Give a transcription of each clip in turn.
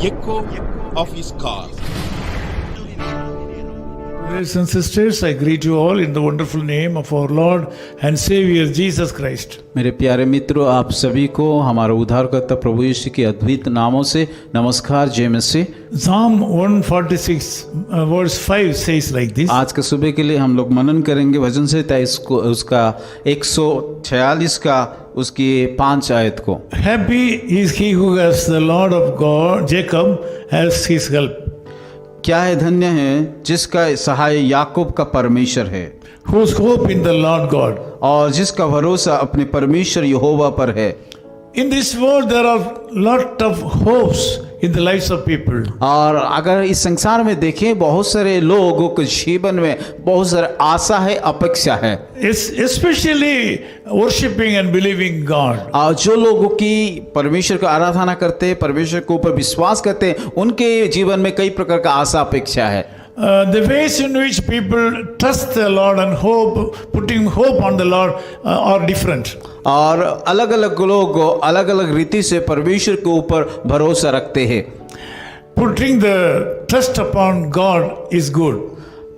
echo of his call. Brothers and sisters, I greet you all in the wonderful name of our Lord and Savior Jesus Christ. मेरे प्यारे मित्रों, आप सभी को हमारा उद्धारकर्ता प्रभु यीशु के अद्भुत नामों से नमस्कार। जय मसीह। Psalm 146 verse 5 says like this. आज के सुबह के लिए हम लोग मनन करेंगे भजन संहिता इसको उसका 146 का उसकी 5 आयत को। Happy is he who has the Lord of God, Jacob, as his help, क्या है, धन्य है जिसका सहाय याकूब का परमेश्वर है whose hope in the Lord God. और जिसका भरोसा अपने परमेश्वर यहोवा पर है। In this world there are lot of hopes in the lives of people. और अगर इस संसार में देखें, बहुत सारे लोगों के जीवन में बहुत सारे आशा है, अपेक्षा है, Especially worshiping and believing God. और जो लोगों की परमेश्वर को आराधना करते हैं, परमेश्वर के ऊपर विश्वास करते हैं, उनके जीवन में कई प्रकार का आशा अपेक्षा है। The ways in which people trust the Lord and hope, putting hope on the Lord, are different. और अलग अलग लोग अलग अलग रीति से परमेश्वर के ऊपर भरोसा रखते हैं। Putting the trust upon God is good.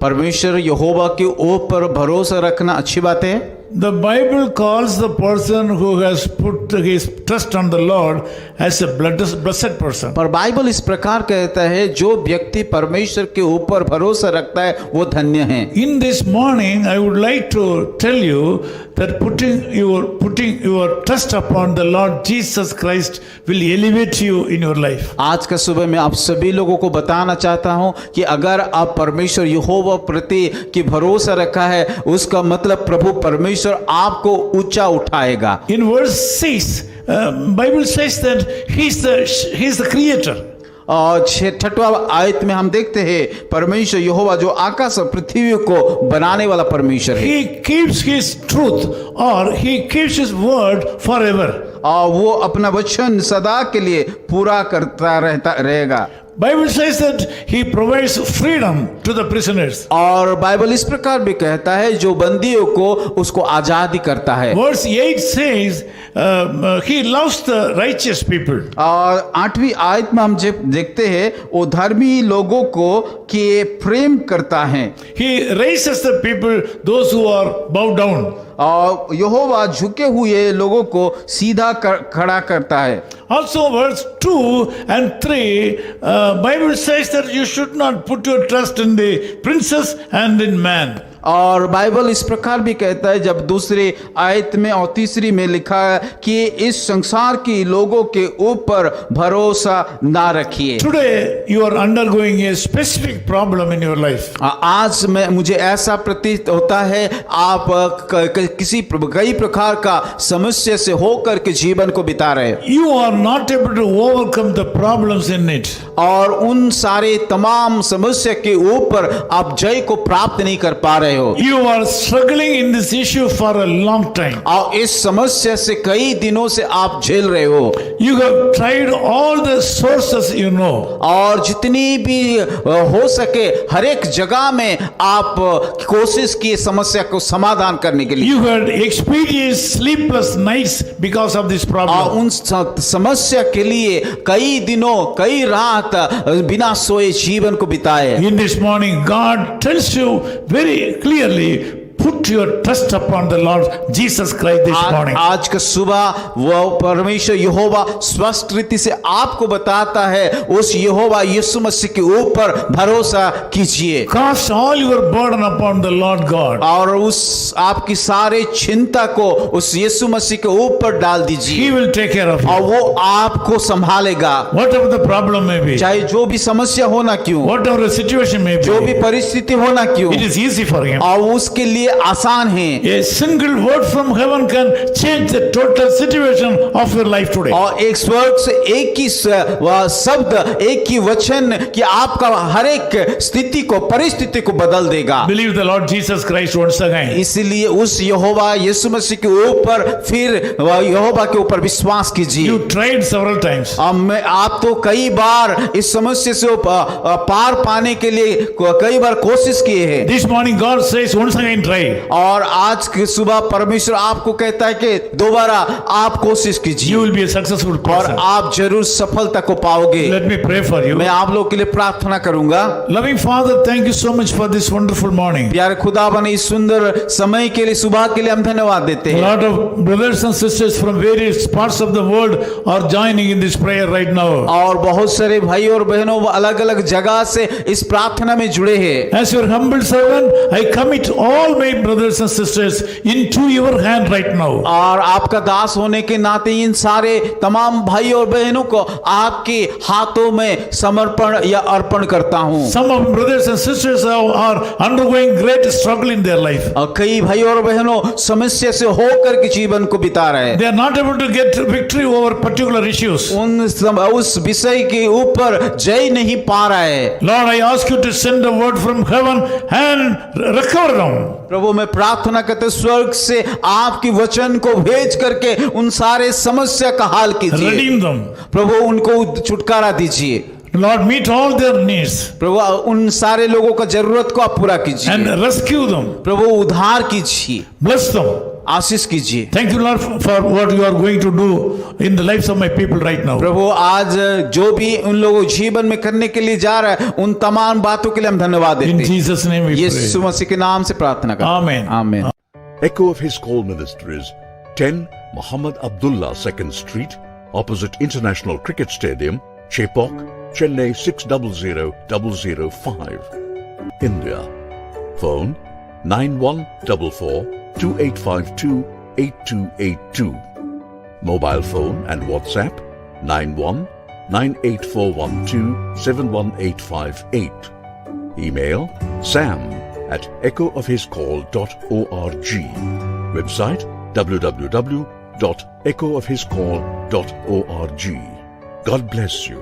परमेश्वर यहोवा के ऊपर भरोसा रखना अच्छी बात है। The Bible calls the person who has put his trust on the Lord as a blessed person. पर बाइबल इस प्रकार कहता है, जो व्यक्ति परमेश्वर के ऊपर भरोसा रखता है वो धन्य है। In this morning, I would like to tell you that putting your trust upon the Lord Jesus Christ will elevate you in your life. आज का सुबह मैं आप सभी लोगों को बताना चाहता हूं कि अगर आप परमेश्वर यहोवा प्रति की भरोसा रखा है, उसका मतलब प्रभु परमेश्वर आपको ऊंचा उठाएगा। In verse 6, Bible says that he's the creator. और 6वां आयत में हम देखते हैं परमेश्वर यहोवा जो आकाश और पृथ्वी को बनाने वाला परमेश्वर है। He keeps his truth or he keeps his word forever. और वो अपना वचन सदा के लिए पूरा करता रहेगा। Bible says that he provides freedom to the prisoners. और बाइबल इस प्रकार भी कहता है, जो बंदियों को उसको आजादी करता है। Verse 8 says he loves the righteous people. और 8वीं आयत में हम देखते हैं वो धर्मी लोगों को कि प्रेम करता है। He raises the people, those who are bowed down. और यहोवा झुके हुए लोगों को सीधा खड़ा करता है। Also verse 2 and 3, Bible says that you should not put your trust in the princes and in man. और बाइबल इस प्रकार भी कहता है, जब दूसरे आयत में और तीसरी में लिखा है कि इस संसार के लोगों के ऊपर भरोसा ना रखिए। Today you are undergoing a specific problem in your life. आज में मुझे ऐसा प्रतीत होता है, आप कई प्रकार का समस्या से होकर के जीवन को बिता रहे। You are not able to overcome the problems in it. और उन सारे तमाम समस्या के ऊपर आप जय को प्राप्त नहीं कर पा रहे हो। You are struggling in this issue for a long time. और इस समस्या से कई दिनों से आप झेल रहे हो। You have tried all the sources you know. और जितनी भी हो सके हर एक जगह में आप कोशिश की समस्या को समाधान करने के लिए। You had experienced sleepless nights because of this और problem. उन समस्या के लिए कई दिनों कई रात बिना सोए जीवन को बिताए। In this morning, God tells you very clearly, put your trust upon the Lord Jesus Christ this morning. आज का सुबह वो परमेश्वर यहोवा स्पष्ट रीति से आपको बताता है, उस यहोवा यीशु मसीह के ऊपर भरोसा कीजिए। Cast all your burden upon the Lord God. और उस आपकी सारे चिंता को उस यीशु मसीह के ऊपर डाल He दीजिए will take care of और you. वो आपको संभालेगा। Whatever the problem may be, चाहे जो भी समस्या हो ना क्यों, whatever the situation may जो be, भी परिस्थिति हो ना क्यों, it is easy for Him. और उसके लिए आसान है। A single word from heaven can change the total situation of your life today. और एक स्वर्ग से एक ही शब्द, एक ही वचन कि आपका हर एक स्थिति को, परिस्थिति को बदल देगा। Believe the Lord Jesus Christ once again. इसलिए उस यहोवा यीशु मसीह के ऊपर फिर यहोवा के ऊपर विश्वास कीजिए। You tried several times. आप तो कई बार इस समस्या से पार पाने के लिए कई बार कोशिश किए हैं। This morning God says once again try try. और आज की सुबह परमेश्वर आपको कहता है कि दोबारा आप कोशिश You कीजिए will be a successful और person. आप जरूर सफलता को पाओगे। Let me pray for you. मैं आप लोग के लिए प्रार्थना करूंगा। Loving Father, thank you so much for this wonderful morning. प्यारे खुदावन, इस सुंदर समय के लिए, सुबह के लिए हम धन्यवाद देते A हैं। lot of brothers and sisters from various parts of the world are joining in this prayer right now. और बहुत सारे भाई और बहनों अलग अलग जगह से इस प्रार्थना में जुड़े हैं। As your humble servant, I commit all my brothers and sisters into your hand right now. और आपका दास होने के नाते इन सारे तमाम भाई और बहनों को आपके हाथों में समर्पण या अर्पण करता हूं। Some of my brothers and sisters are undergoing great struggle in their life. और कई भाई और बहनों समस्या से होकर के जीवन को बिता रहे हैं। They are not able to get victory over particular issues. उस विषय के ऊपर जय नहीं पा रहे हैं। Lord, I ask you to send a word from heaven and recover them. प्रभु, मैं प्रार्थना करते स्वर्ग से आपकी वचन को भेज करके उन सारे समस्या का हाल कीजिए। Redeem them. प्रभु, उनको छुटकारा दीजिए। Lord, meet all their needs प्रभु, उन सारे लोगों का जरूरत को आप पूरा कीजिए। and rescue them. प्रभु, उद्धार कीजिए, Bless them. आशीष कीजिए। Thank you, Lord, for what you are going to do in the lives of my people right now. प्रभु, आज जो भी उन लोगों जीवन में करने के लिए जा रहा है, उन तमाम बातों के लिए हम धन्यवाद In देते हैं। Jesus' name we Yeshu pray. मसीह के नाम से प्रार्थना करते हैं। Amen. आमीन। Echo of His Call Ministries, 10 Muhammad Abdullah 2nd Street, opposite International Cricket Stadium, Chepauk, Chennai 600005, India. Phone 9144-2852-8282. Mobile phone and WhatsApp 91-98412-71858. Email sam@echoofhiscall.org. Website www.echoofhiscall.org. God bless you.